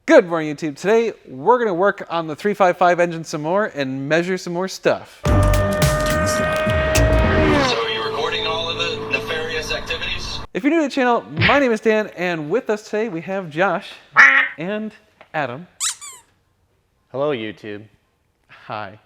Good morning, YouTube. Today, we're going to work on the 355 engine some more and measure some more stuff. So are you recording all of the nefarious activities? If you're new to the channel, my name is Dan, and with us today we have Josh and Adam. Hello, YouTube. Hi.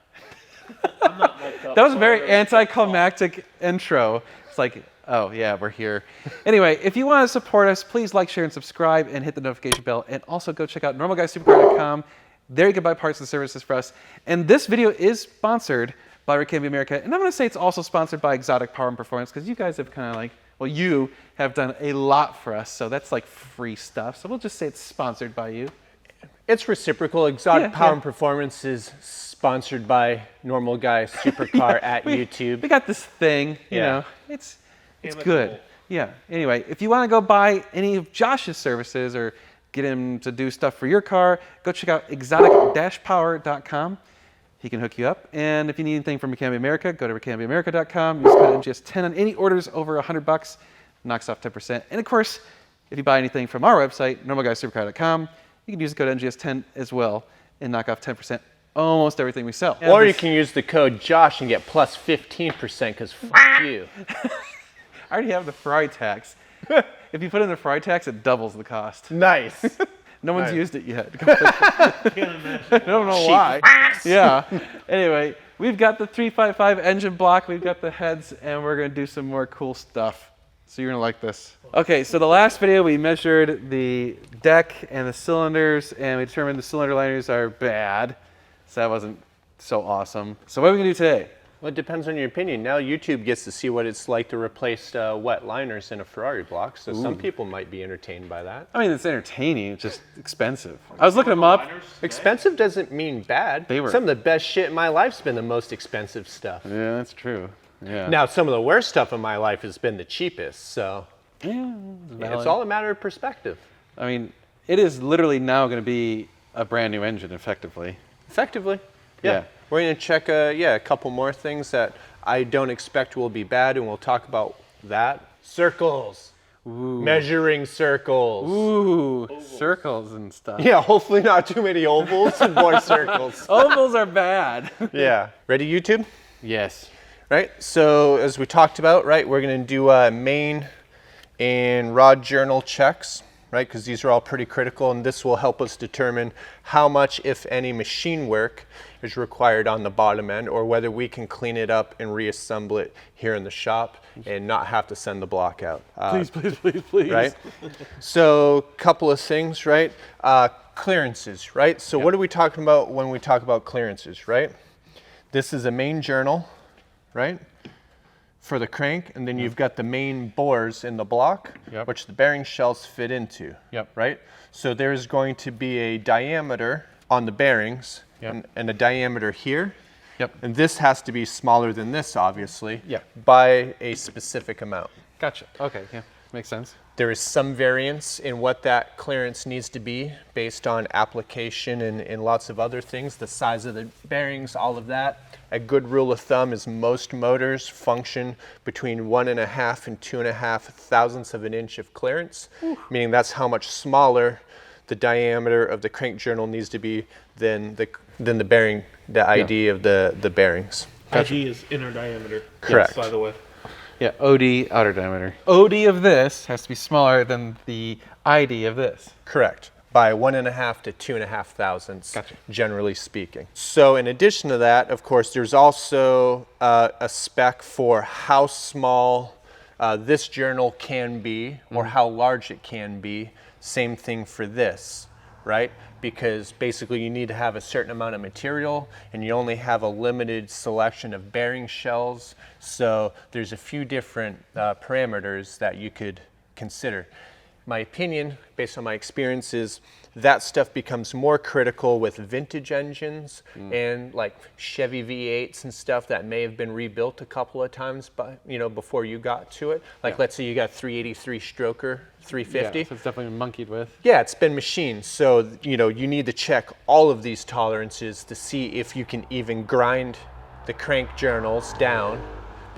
That was a very anticlimactic intro. It's like, oh yeah, we're here. Anyway, if you want to support us, please like, share, and subscribe, and hit the notification bell. And also go check out normalguysupercar.com. There you can buy parts and services for us. And this video is sponsored by Ricambia America. And I'm going to say it's also sponsored by Exotic Power and Performance, because you guys have kind of like, well, you have done a lot for us. So that's like free stuff. So we'll just say it's sponsored by you. It's reciprocal. Exotic Power and Performance is sponsored by Normal Guy Supercar at YouTube. We got this thing, you know, it's good. Yeah. Anyway, if you want to go buy any of Josh's services or get him to do stuff for your car, go check out exotic-power.com. He can hook you up. And if you need anything from Ricambia America, go to ricambiaamerica.com. Use code MGS10 on any orders over $100. Knocks off 10%. And of course, if you buy anything from our website, normalguysupercar.com, you can use the code MGS10 as well and knock off 10% almost everything we sell. Or you can use the code Josh and get plus 15% because f you. I already have the Ferrari tax. If you put in the Ferrari tax, it doubles the cost. Nice. No one's used it yet. I don't know why. Yeah. Anyway, we've got the 355 engine block, we've got the heads, and we're going to do some more cool stuff. So you're going to like this. Okay, so the last video we measured the deck and the cylinders, and we determined the cylinder liners are bad. So that wasn't so awesome. So what are we going to do today? Well, it depends on your opinion. Now YouTube gets to see what it's like to replace wet liners in a Ferrari block, so some people might be entertained by that. I mean, it's entertaining, it's just expensive. I was looking them up. Expensive doesn't mean bad. Some of the best shit in my life's been the most expensive stuff. Yeah, that's true. Yeah. Now, some of the worst stuff in my life has been the cheapest, so yeah, it's all a matter of perspective. I mean, it is literally now going to be a brand new engine, effectively. Effectively, yeah. We're going to check a couple more things that I don't expect will be bad, and we'll talk about that. Circles. Ooh. Measuring circles. Ooh, ovals. Circles and stuff. Yeah, hopefully not too many ovals and more circles. Ovals are bad. Yeah. Ready, YouTube? Yes. Right, so as we talked about, right, we're going to do main and rod journal checks, right, because these are all pretty critical, and this will help us determine how much, if any, machine work is required on the bottom end, or whether we can clean it up and reassemble it here in the shop and not have to send the block out. Please, please, please, please. Right? So, couple of things, right? Clearances, right? So what are we talking about when we talk about clearances, right? This is a main journal, right, for the crank, and then you've got the main bores in the block, which the bearing shells fit into, right? So there's going to be a diameter on the bearings and a diameter here, and this has to be smaller than this, obviously, by a specific amount. Gotcha. Okay, yeah, makes sense. There is some variance in what that clearance needs to be based on application and lots of other things, the size of the bearings, all of that. A good rule of thumb is most motors function between 1.5 and 2.5 thousandths of an inch of clearance, meaning that's how much smaller the diameter of the crank journal needs to be than the bearing, the ID of the bearings. Gotcha. ID is inner diameter. Correct. Yes, by the way. Yeah, OD, outer diameter. OD of this has to be smaller than the ID of this. Correct. By 1.5 to 2.5 thousandths, generally speaking. So in addition to that, of course, there's also a spec for how small this journal can be or how large it can be. Same thing for this, right? Because basically you need to have a certain amount of material and you only have a limited selection of bearing shells. So there's a few different parameters that you could consider. My opinion, based on my experiences, that stuff becomes more critical with vintage engines and like Chevy V8s and stuff that may have been rebuilt a couple of times, before you got to it. Like let's say you got 383 stroker, 350. Yeah, so it's definitely been monkeyed with. Yeah, it's been machined. So, you need to check all of these tolerances to see if you can even grind the crank journals down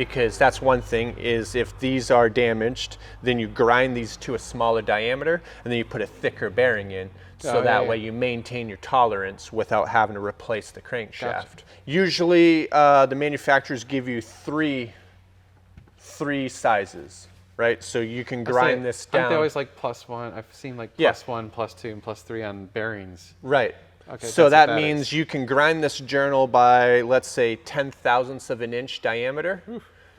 because that's one thing, is if these are damaged, then you grind these to a smaller diameter and then you put a thicker bearing in, so that way you maintain your tolerance without having to replace the crankshaft. Gotcha. Usually the manufacturers give you three sizes, right? So you can grind this down. Aren't they always like +1? I've seen like +1, +2, and +3 on bearings. Right. Okay, so that is. means you can grind this journal by, let's say, 10,000ths of an inch diameter.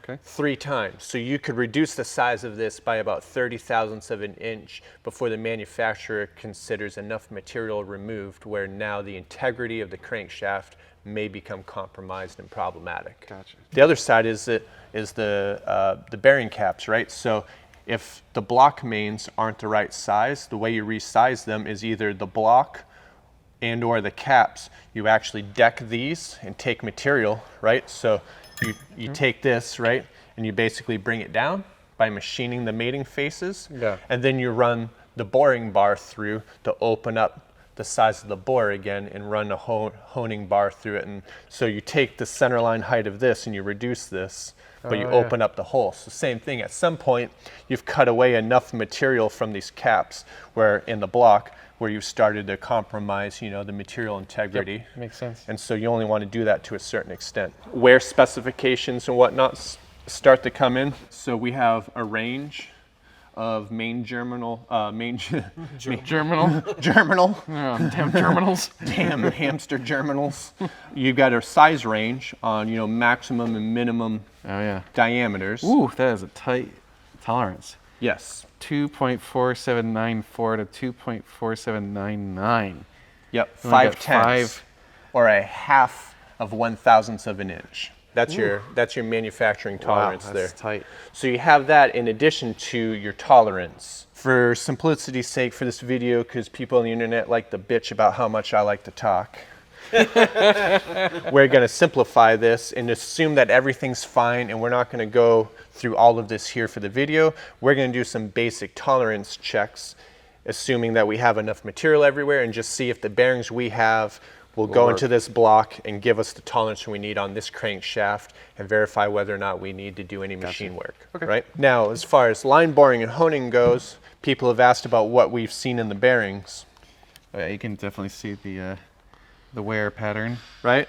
Okay. 3 times. So you could reduce the size of this by about 30,000ths of an inch before the manufacturer considers enough material removed where now the integrity of the crankshaft may become compromised and problematic. Gotcha. The other side is the bearing caps, right? So if the block mains aren't the right size, the way you resize them is either the block and or the caps. You actually deck these and take material, right? So you take this, right, and you basically bring it down by machining the mating faces, and then you run the boring bar through to open up the size of the bore again and run a honing bar through it. And so you take the center line height of this and you reduce this, but you open up the hole. So same thing, at some point you've cut away enough material from these caps where in the block where you've started to compromise, the material integrity. Yep, makes sense. And so you only want to do that to a certain extent. Where specifications and whatnot start to come in. So we have a range of germinal. Germinal? Damn terminals. Damn hamster germinals. You've got a size range on, maximum and minimum diameters. Ooh, that is a tight tolerance. Yes. 2.4794 to 2.4799. Yep, We only got 5/10 or a half of 1,000th of an inch. That's your manufacturing tolerance there. That's tight. So you have that in addition to your tolerance. For simplicity's sake for this video, because people on the internet like to bitch about how much I like to talk, we're going to simplify this and assume that everything's fine, and we're not going to go through all of this here for the video. We're going to do some basic tolerance checks, assuming that we have enough material everywhere, and just see if the bearings we have will go into this block and give us the tolerance we need on this crankshaft, and verify whether or not we need to do any machine work. Right? Now, as far as line boring and honing goes, people have asked about what we've seen in the bearings. Oh, yeah, you can definitely see the wear pattern. Right?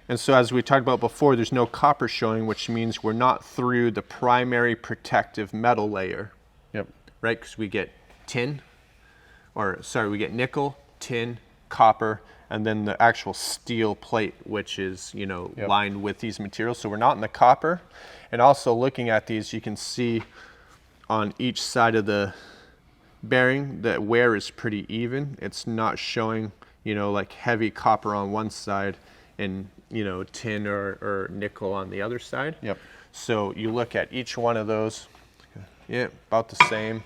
And so as we talked about before, there's no copper showing, which means we're not through the primary protective metal layer. Yep. Right? Because we get we get nickel, tin, copper, and then the actual steel plate, which is, lined with these materials. So we're not in the copper. And also looking at these, you can see on each side of the bearing that wear is pretty even. It's not showing, like heavy copper on one side and, tin or nickel on the other side. Yep. So you look at each one of those, about the same,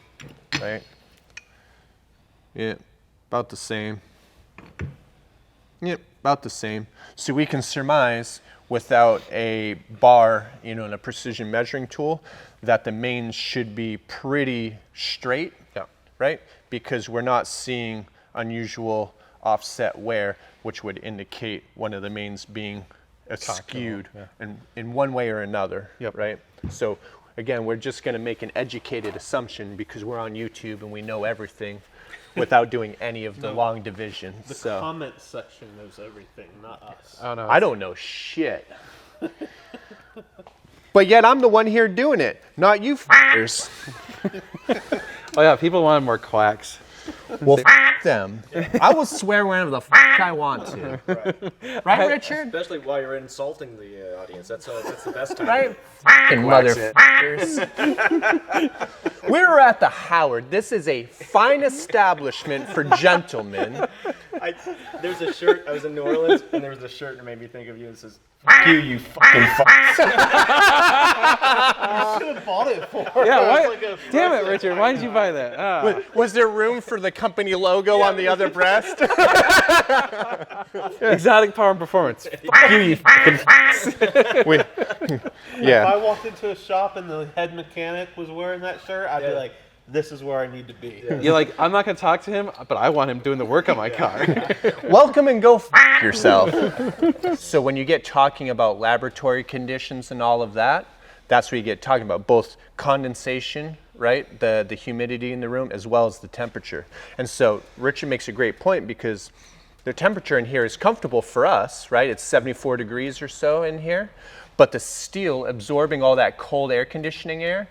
right? Yeah, about the same. Yep, about the same. So we can surmise without a bar, and a precision measuring tool, that the mains should be pretty straight, right? Because we're not seeing unusual offset wear, which would indicate one of the mains being skewed in one way or another, right? So again, we're just going to make an educated assumption because we're on YouTube and we know everything without doing any of the long division. The comment section knows everything, not us. Oh, no. I don't know shit. But yet I'm the one here doing it, not you f***ers. Oh, yeah, people wanted more quacks. Well, them. I will swear whenever the I want to. Right, Richard? Especially while you're insulting the audience. That's the best time. Right? F***ing motherfuckers. We're at the Howard. This is a fine establishment for gentlemen. There's a shirt. I was in New Orleans, and there was a shirt that made me think of you. It says, "F you fucking fucks." Should have bought it for. Yeah, why? like a Damn it, Richard. Why did you buy that? Ah. Was there room for the company logo on the other breast? Exotic Power and Performance. Fuck you fucking If I walked into a shop and the head mechanic was wearing that shirt, I'd be like, this is where I need to be. You're like, I'm not going to talk to him, but I want him doing the work on my car. Welcome and go f yourself. So when you get talking about laboratory conditions and all of that, that's what you get talking about, both condensation, right, the humidity in the room, as well as the temperature. And so Richard makes a great point, because the temperature in here is comfortable for us, right? It's 74 degrees or so in here, but the steel absorbing all that cold air conditioning air,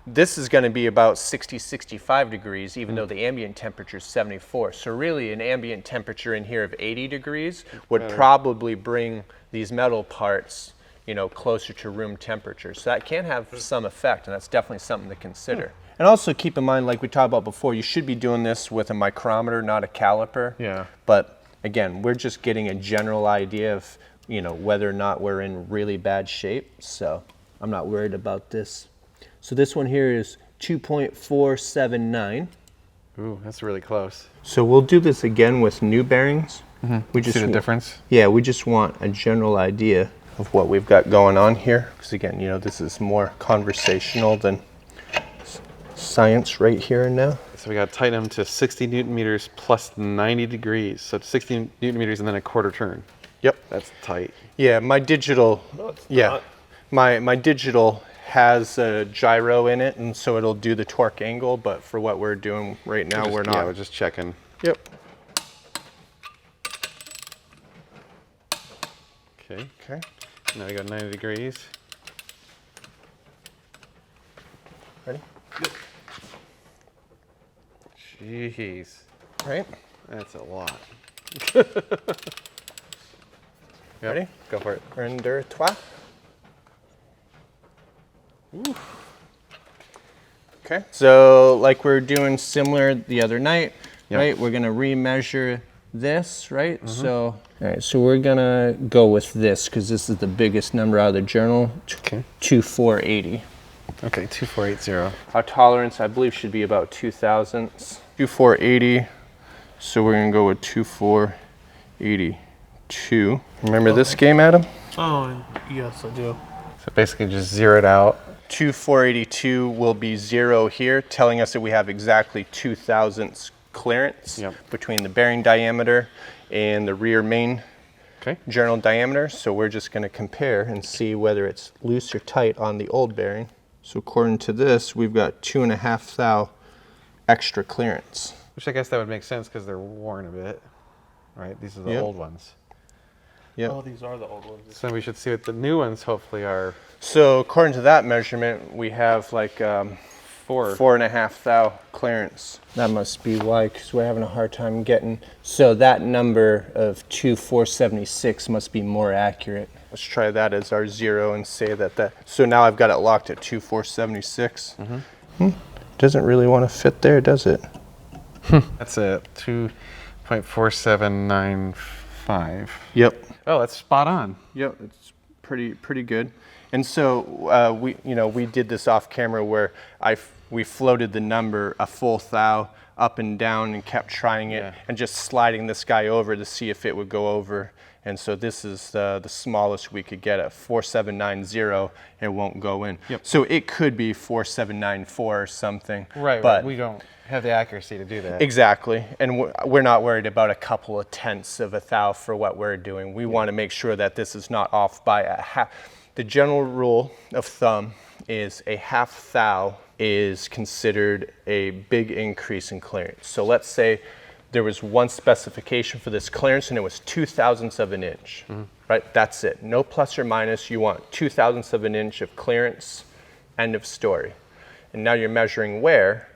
this is going to be about 60, 65 degrees, even though the ambient temperature is 74. So really an ambient temperature in here of 80 degrees would probably bring these metal parts, you know, closer to room temperature. So that can have some effect, and that's definitely something to consider. And also keep in mind, like we talked about before, you should be doing this with a micrometer, not a caliper. Yeah. But again, we're just getting a general idea of, you know, whether or not we're in really bad shape. So I'm not worried about this. So this one here is 2.479. Ooh, that's really close. So we'll do this again with new bearings. We just See the difference? Yeah, we just want a general idea of what we've got going on here. Because again, you know, this is more conversational than science right here and now. So we got to tighten them to 60 Newton meters plus 90 degrees. So 60 Newton meters and then a quarter turn. Yep. That's tight. Yeah, my digital, not. my digital has a gyro in it, and so it'll do the torque angle, but for what we're doing right now, we're not. Yeah, we're just checking. Yep. Okay. Okay. Now we got 90 degrees. Ready? Jeez. Right. That's a lot. Ready? Go for it. Un, deux, trois. Okay. So like we are doing similar the other night, right? We're gonna remeasure this, right? So, all right. So we're gonna go with this because this is the biggest number out of the journal. Okay. 2480. Okay, 2480. Our tolerance, I believe, should be about 2 thousandths. 2480. So we're gonna go with 2482. Remember this game, Adam? Oh, yes, I do. So basically just zero it out. 2482 will be 0 here, telling us that we have exactly 2 thousandths clearance between the bearing diameter and the rear main journal diameter. So we're just going to compare and see whether it's loose or tight on the old bearing. So according to this, we've got 2.5 thou extra clearance. Which I guess that would make sense because they're worn a bit, right? These are the old ones. Yep. Oh, these are the old ones. So we should see what the new ones hopefully are. So according to that measurement, we have like 4.5 thou clearance. That must be why, because we're having a hard time getting. So that number of 2476 must be more accurate. Let's try that as our 0 and say that. So now I've got it locked at 2476. Doesn't really want to fit there, does it? That's a 2.4795. Yep. Oh, that's spot on. Yep, it's pretty good. And so we did this off camera where we floated the number a full thou up and down and kept trying it and just sliding this guy over to see if it would go over. And so this is the smallest we could get at 4790. It won't go in. Yep. So it could be 4794 or something. Right, but we don't have the accuracy to do that. Exactly, and we're not worried about a couple of tenths of a thou for what we're doing. We want to make sure that this is not off by a half. The general rule of thumb is a half thou is considered a big increase in clearance. So let's say there was one specification for this clearance and it was 2 thousandths of an inch, right? That's it, no plus or minus. You want 2 thousandths of an inch of clearance, end of story. And now you're measuring where?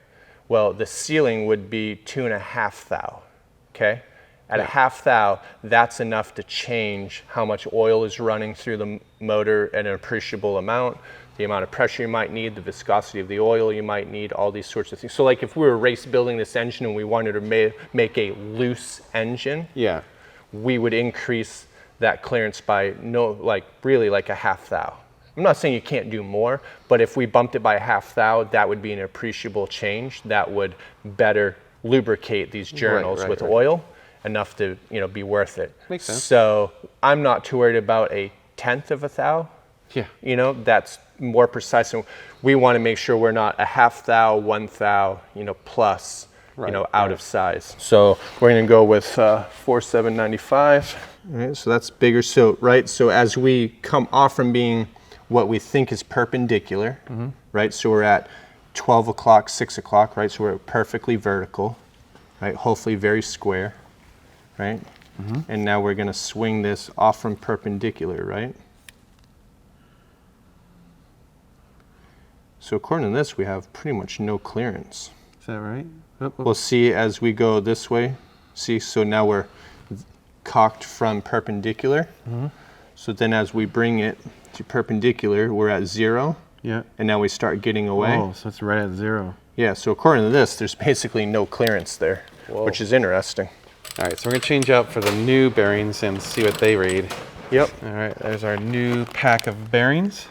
Well, the ceiling would be 2.5 thou, okay? At a half thou, that's enough to change how much oil is running through the motor at an appreciable amount, the amount of pressure you might need, the viscosity of the oil you might need, all these sorts of things. So like if we were race building this engine and we wanted to make a loose engine, we would increase that clearance by really like a half thou. I'm not saying you can't do more, but if we bumped it by a half thou, that would be an appreciable change. That would better lubricate these journals with oil enough to be worth it. Makes sense. So I'm not too worried about a tenth of a thou. Yeah. That's more precise. And we want to make sure we're not a half thou, 1 thou, plus, out of size. So we're going to go with 4795. All right, so that's bigger. So as we come off from being what we think is perpendicular, right? So we're at 12 o'clock, 6 o'clock, right? So we're perfectly vertical, right? Hopefully very square, right? And now we're going to swing this off from perpendicular, right? So according to this, we have pretty much no clearance. Is that right? Oh, oh. We'll see as we go this way. See, so now we're cocked from perpendicular. So then as we bring it to perpendicular, we're at 0. Yeah. And now we start getting away. Oh, so it's right at 0. Yeah, so according to this, there's basically no clearance there, which is interesting. All right, so we're going to change out for the new bearings and see what they read. Yep. All right, there's our new pack of bearings.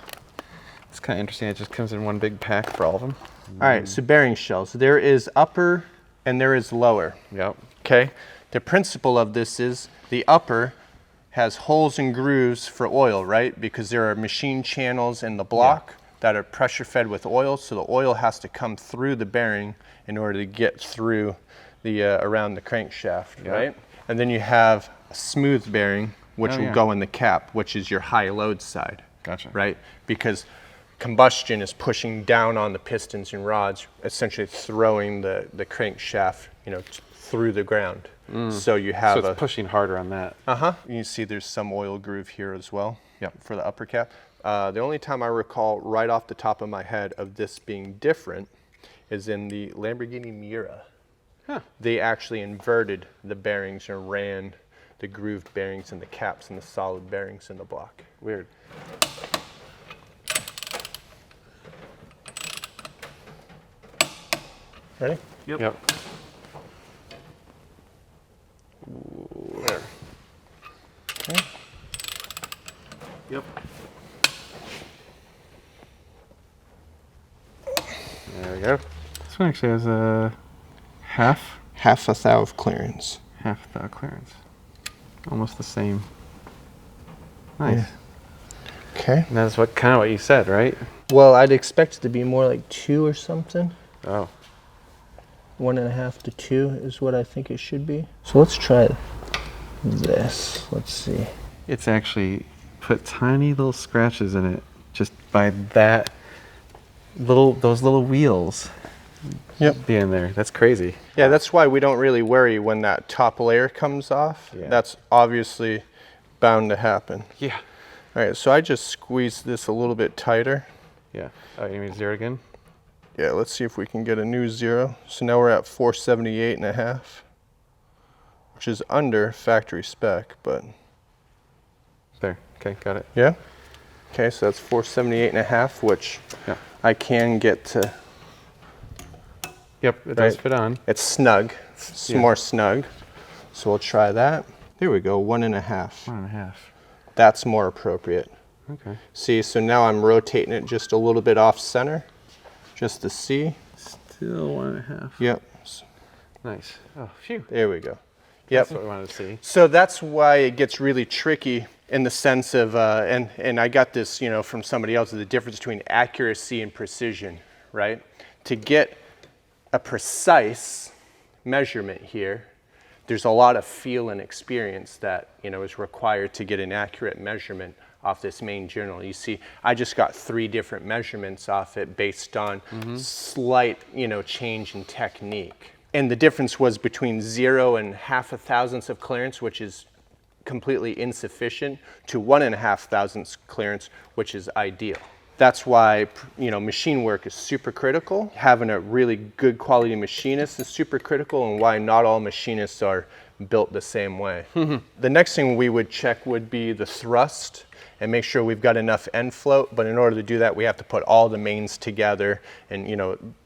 It's kind of interesting. It just comes in one big pack for all of them. All right, so bearing shells. There is upper and there is lower. Yep. Okay? The principle of this is the upper has holes and grooves for oil, right? Because there are machine channels in the block that are pressure fed with oil, so the oil has to come through the bearing in order to get through the around the crankshaft, right? And then you have a smooth bearing, which will go in the cap, which is your high load side. Gotcha. Right? Because combustion is pushing down on the pistons and rods, essentially throwing the crankshaft, through the ground. So you have So it's pushing harder on that. You see there's some oil groove here as well. For the upper cap. The only time I recall right off the top of my head of this being different is in the Lamborghini Miura. They actually inverted the bearings and ran the grooved bearings in the caps and the solid bearings in the block. Weird. Ready? Yep. There. Okay. Yep. There we go. This one actually has a half Half a thou of clearance. thou clearance. Almost the same. Nice. Okay. And that's kind of what you said, right? Well, I'd expect it to be more like 2 or something. Oh. 1.5 to 2 is what I think it should be. So let's try this. Let's see. It's actually put tiny little scratches in it just by those little wheels being there. That's crazy. Yeah, that's why we don't really worry when that top layer comes off. Yeah. That's obviously bound to happen. Yeah. All right, so I just squeezed this a little bit tighter. Yeah. Oh, you mean 0 again? Yeah, let's see if we can get a new 0. So now we're at 478.5, which is under factory spec, but There. Okay, got it. yeah. Okay, so that's 478.5, which I can get to. Yep, it does fit on. It's snug. It's more snug. So we'll try that. There we go, 1.5. 1.5. That's more appropriate. Okay. See, so now I'm rotating it just a little bit off center, just to see. Still 1.5. Yep. Nice. Oh, phew. There we go. Yep. That's what we wanted to see. So that's why it gets really tricky in the sense of, and I got this, from somebody else, the difference between accuracy and precision, right? To get a precise measurement here, there's a lot of feel and experience that, is required to get an accurate measurement off this main journal. You see, I just got 3 different measurements off it based on slight, change in technique. And the difference was between 0 and 0.5 thousandths of clearance, which is completely insufficient, to 1.5 thousandths clearance, which is ideal. That's why, machine work is super critical. Having a really good quality machinist is super critical, and why not all machinists are built the same way. The next thing we would check would be the thrust and make sure we've got enough end float, but in order to do that, we have to put all the mains together and,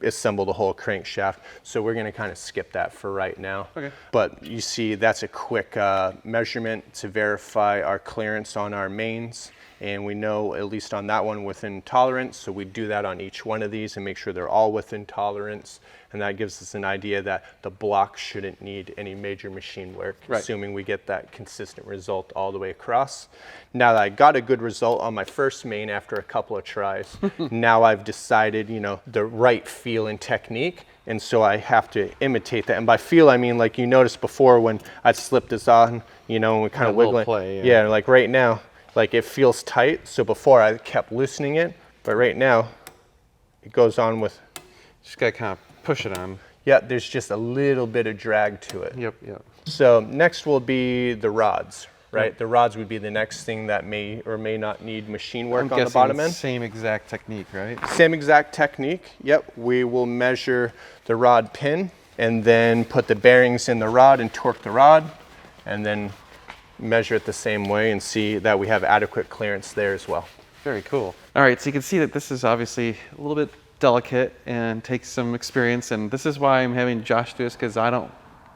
assemble the whole crankshaft. So we're gonna kind of skip that for right now. Okay. But you see, that's a quick measurement to verify our clearance on our mains. And we know, at least on that one, within tolerance. So we do that on each one of these and make sure they're all within tolerance. And that gives us an idea that the block shouldn't need any major machine work, assuming we get that consistent result all the way across. Now that I got a good result on my first main after a couple of tries, now I've decided, the right feel and technique. And so I have to imitate that. And by feel, I mean, like you noticed before when I slipped this on, and we kind of wiggle it. Play, Yeah, like right now, Like it feels tight. So before I kept loosening it, but right now it goes on with, Just gotta kind of push it on. yeah, there's just a little bit of drag to it. Yep, yep. So next will be the rods, right? The rods would be the next thing that may or may not need machine work I'm on the guessing bottom end. same exact technique, right? Same exact technique. Yep, we will measure the rod pin and then put the bearings in the rod and torque the rod, and then measure it the same way and see that we have adequate clearance there as well. Very cool. All right, so you can see that this is obviously a little bit delicate and takes some experience, and this is why I'm having Josh do this, because I don't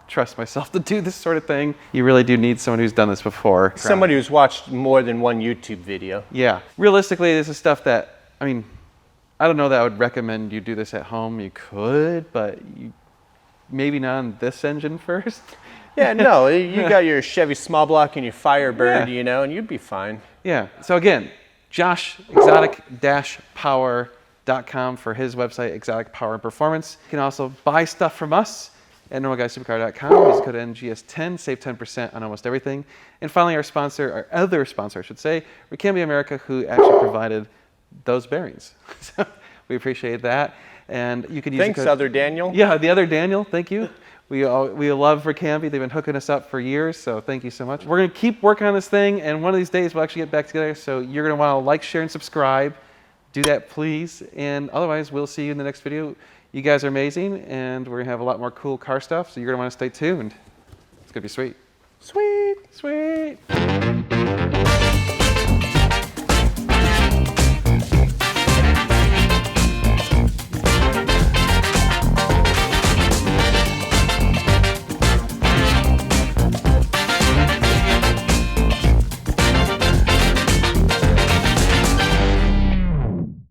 trust myself to do this sort of thing. You really do need someone who's done this before. Somebody who's watched more than one YouTube video. Yeah. Realistically, this is stuff that, I mean, I don't know that I would recommend you do this at home. You could, but you maybe not on this engine first. Yeah, no, you got your Chevy small block and your Firebird, Yeah. you know, and you'd be fine. Yeah. So again, Josh, exotic-power.com for his website, Exotic Power and Performance. You can also buy stuff from us at normalguysupercar.com. Use code NGS10, save 10% on almost everything. And finally, our sponsor, our other sponsor, I should say, Ricambia America, who actually provided those bearings. So we appreciate that. And you can use Thanks, the code, other Daniel. Yeah, the other Daniel, thank you. We love Ricambia. They've been hooking us up for years, so thank you so much. We're going to keep working on this thing, and one of these days we'll actually get back together. So you're going to want to like, share, and subscribe. Do that, please. And otherwise, we'll see you in the next video. You guys are amazing, and we're going to have a lot more cool car stuff, so you're going to want to stay tuned. It's going to be sweet. Sweet. Sweet.